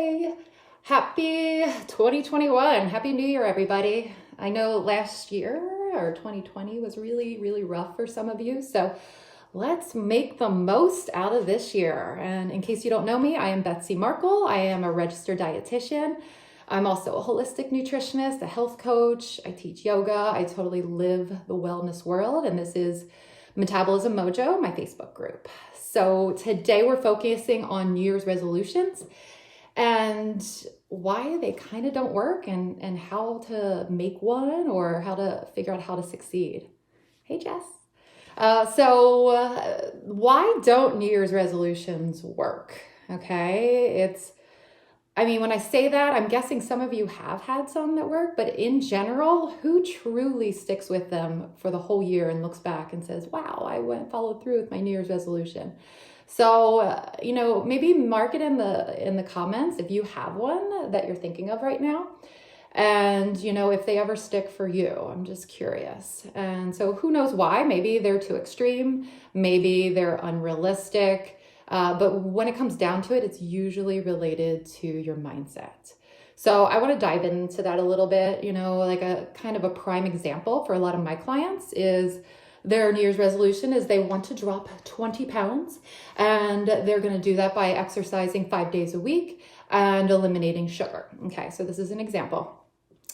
Hey, happy 2021. Happy New Year, everybody. I know last year or 2020 was really, really rough for some of you. So let's make the most out of this year. And in case you don't know me, I am Betsy Markle. I am a registered dietitian. I'm also a holistic nutritionist, a health coach. I teach yoga. I totally live the wellness world. And this is Metabolism Mojo, my Facebook group. So today we're focusing on New Year's resolutions and why they kind of don't work and how to make one or how to figure out how to succeed. Hey, Jess. Why don't New Year's resolutions work? Okay, when I say that, I'm guessing some of you have had some that work, but in general, who truly sticks with them for the whole year and looks back and says, wow, followed through with my New Year's resolution. So, maybe mark it in the comments if you have one that you're thinking of right now. And, if they ever stick for you, I'm just curious. And so who knows why? Maybe they're too extreme. Maybe they're unrealistic. But when it comes down to it, it's usually related to your mindset. So I want to dive into that a little bit. Like a kind of a prime example for a lot of my clients is their New Year's resolution is they want to drop 20 pounds, and they're going to do that by exercising 5 days a week and eliminating sugar. Okay, so this is an example.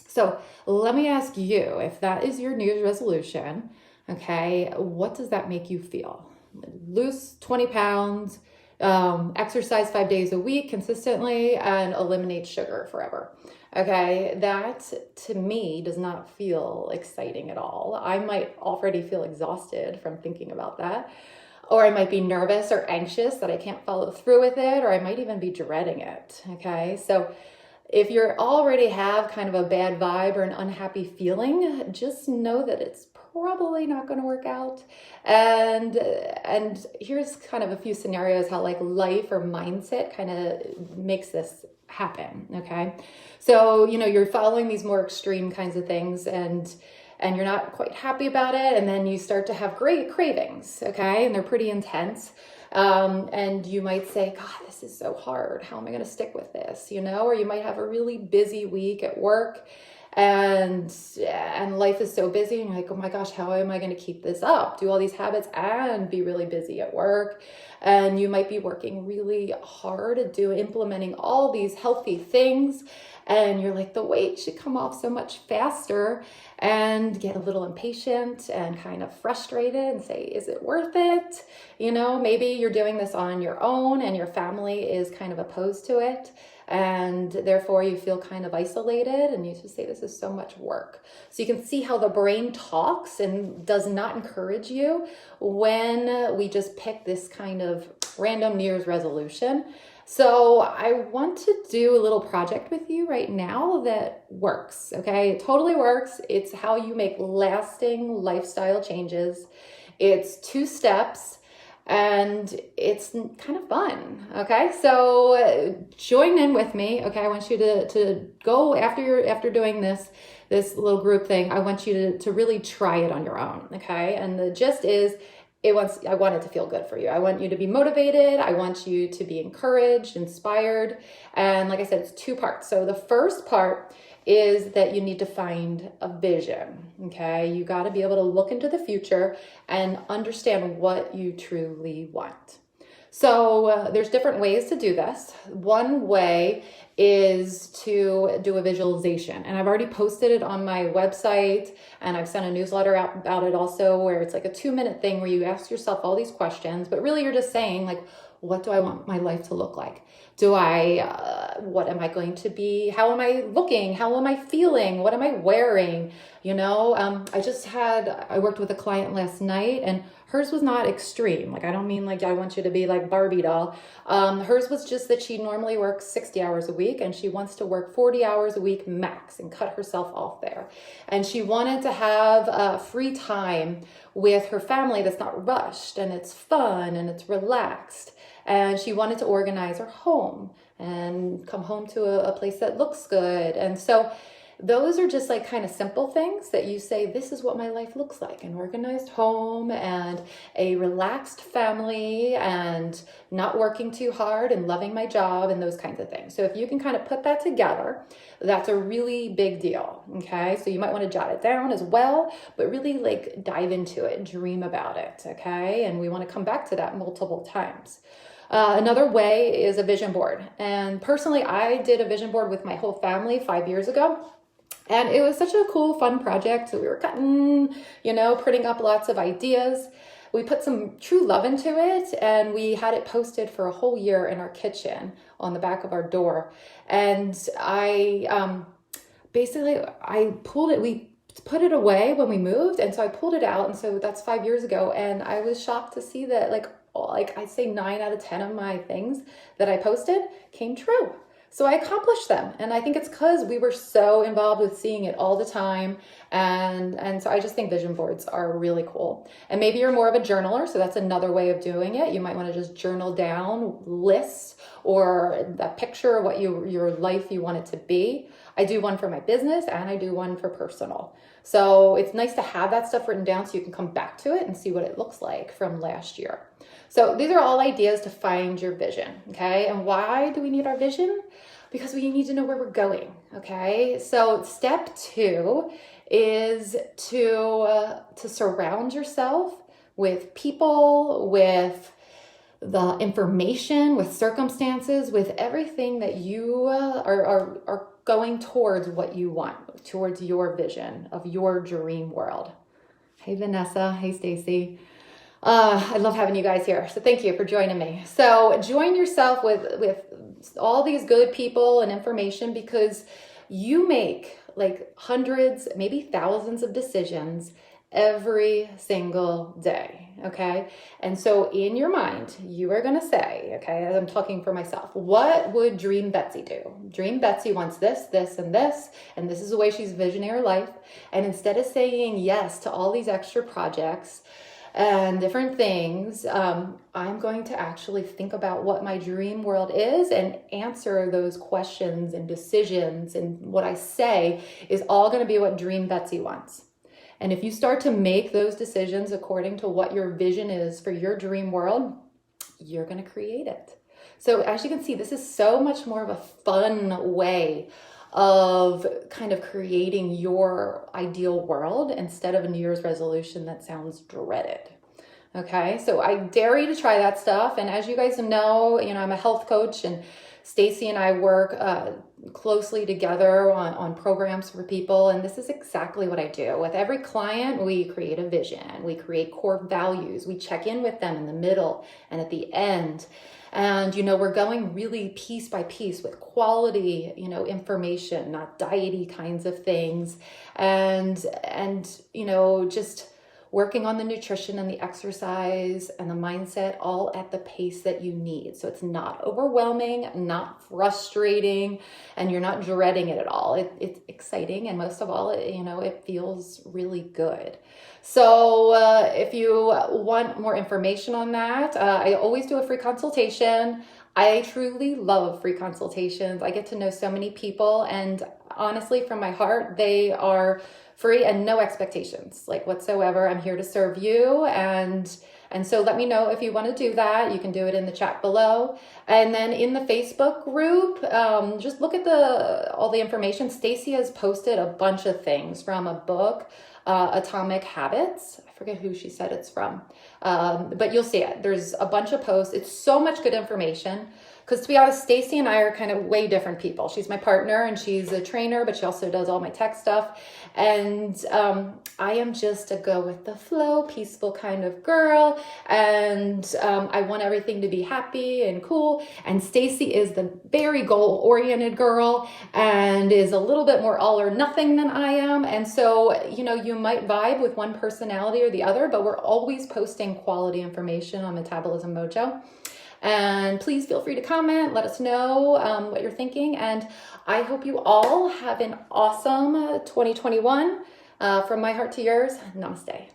So let me ask you, if that is your New Year's resolution, okay, what does that make you feel? Lose 20 pounds, exercise 5 days a week consistently, and eliminate sugar forever. Okay, that to me does not feel exciting at all. I might already feel exhausted from thinking about that, or I might be nervous or anxious that I can't follow through with it, or I might even be dreading it. Okay, so if you already have kind of a bad vibe or an unhappy feeling, just know that it's probably not going to work out. And here's kind of a few scenarios how like life or mindset kind of makes this happen. Okay, so you're following these more extreme kinds of things and you're not quite happy about it, and then you start to have great cravings. Okay, and they're pretty intense. And you might say, God, this is so hard. How am I going to stick with this? Or you might have a really busy week at work and life is so busy and you're like, oh my gosh, how am I going to keep this up? Do all these habits and be really busy at work. And you might be working really hard at implementing all these healthy things. And you're like, the weight should come off so much faster, and get a little impatient and kind of frustrated and say, is it worth it? Maybe you're doing this on your own and your family is kind of opposed to it. And therefore you feel kind of isolated and you just say, this is so much work. So you can see how the brain talks and does not encourage you when we just pick this kind of random New Year's resolution. So I want to do a little project with you right now that works, okay? It totally works. It's how you make lasting lifestyle changes. It's 2 steps and it's kind of fun, okay? So join in with me, okay? I want you to go after doing this little group thing. I want you to really try it on your own, okay? And the gist is, I want it to feel good for you. I want you to be motivated. I want you to be encouraged, inspired. And like I said, it's 2 parts. So the first part is that you need to find a vision, okay? You got to be able to look into the future and understand what you truly want. So there's different ways to do this. One way is to do a visualization. And I've already posted it on my website, and I've sent a newsletter out about it also, where it's like a 2-minute thing where you ask yourself all these questions, but really you're just saying like, what do I want my life to look like? What am I going to be? How am I looking? How am I feeling? What am I wearing? I worked with a client last night, and hers was not extreme. Like, I don't mean like I want you to be like Barbie doll. Hers was just that she normally works 60 hours a week, and she wants to work 40 hours a week max and cut herself off there. And she wanted to have free time with her family that's not rushed, and it's fun and it's relaxed. And she wanted to organize her home and come home to a place that looks good. And so those are just like kind of simple things that you say, this is what my life looks like: an organized home and a relaxed family and not working too hard and loving my job and those kinds of things. So if you can kind of put that together, that's a really big deal. Okay. So you might want to jot it down as well, but really like dive into it, dream about it. Okay. And we want to come back to that multiple times. Another way is a vision board. And personally, I did a vision board with my whole family 5 years ago. And it was such a cool, fun project. So we were cutting, printing up lots of ideas. We put some true love into it, and we had it posted for a whole year in our kitchen on the back of our door. And I pulled it, we put it away when we moved. And so I pulled it out. And so that's 5 years ago. And I was shocked to see that like I'd say 9 out of 10 of my things that I posted came true. So I accomplished them. And I think it's because we were so involved with seeing it all the time. And so I just think vision boards are really cool. And maybe you're more of a journaler, so that's another way of doing it. You might want to just journal down lists or that picture of what your life you want it to be. I do one for my business and I do one for personal. So it's nice to have that stuff written down so you can come back to it and see what it looks like from last year. So these are all ideas to find your vision, okay? And why do we need our vision? Because we need to know where we're going, okay? So step 2 is to surround yourself with people, with the information, with circumstances, with everything that you are going towards what you want, towards your vision of your dream world. Hey, Vanessa. Hey, Stacy. I love having you guys here. So thank you for joining me. So join yourself with all these good people and information, because you make like hundreds, maybe thousands of decisions every single day. Okay. And so in your mind, you are going to say, okay, as I'm talking for myself, what would Dream Betsy do? Dream Betsy wants this, this, and this, and this is the way she's visioning her life. And instead of saying yes to all these extra projects and different things, I'm going to actually think about what my dream world is and answer those questions and decisions. And what I say is all going to be what Dream Betsy wants. And if you start to make those decisions according to what your vision is for your dream world, you're going to create it. So as you can see, this is so much more of a fun way of kind of creating your ideal world instead of a New Year's resolution that sounds dreaded. Okay, so I dare you to try that stuff. And as you guys know, I'm a health coach, and Stacy and I work closely together on programs for people. And this is exactly what I do. With every client, we create a vision, we create core values, we check in with them in the middle and at the end. And, we're going really piece by piece with quality, information, not diety kinds of things. And just working on the nutrition and the exercise and the mindset all at the pace that you need. So it's not overwhelming, not frustrating, and you're not dreading it at all. It's exciting. And most of all, it feels really good. So if you want more information on that, I always do a free consultation. I truly love free consultations. I get to know so many people, and honestly, from my heart, they are free and no expectations, like whatsoever. I'm here to serve you. And so let me know if you want to do that. You can do it in the chat below. And then in the Facebook group, just look at all the information. Stacy has posted a bunch of things from a book, Atomic Habits. I forget who she said it's from. But you'll see it. There's a bunch of posts. It's so much good information. Because to be honest, Stacy and I are kind of way different people. She's my partner and she's a trainer, but she also does all my tech stuff. And I am just a go with the flow, peaceful kind of girl. And I want everything to be happy and cool. And Stacy is the very goal-oriented girl and is a little bit more all or nothing than I am. And so, you might vibe with one personality or the other, but we're always posting quality information on Metabolism Mojo. And please feel free to comment. Let us know what you're thinking. And I hope you all have an awesome 2021. From my heart to yours, namaste.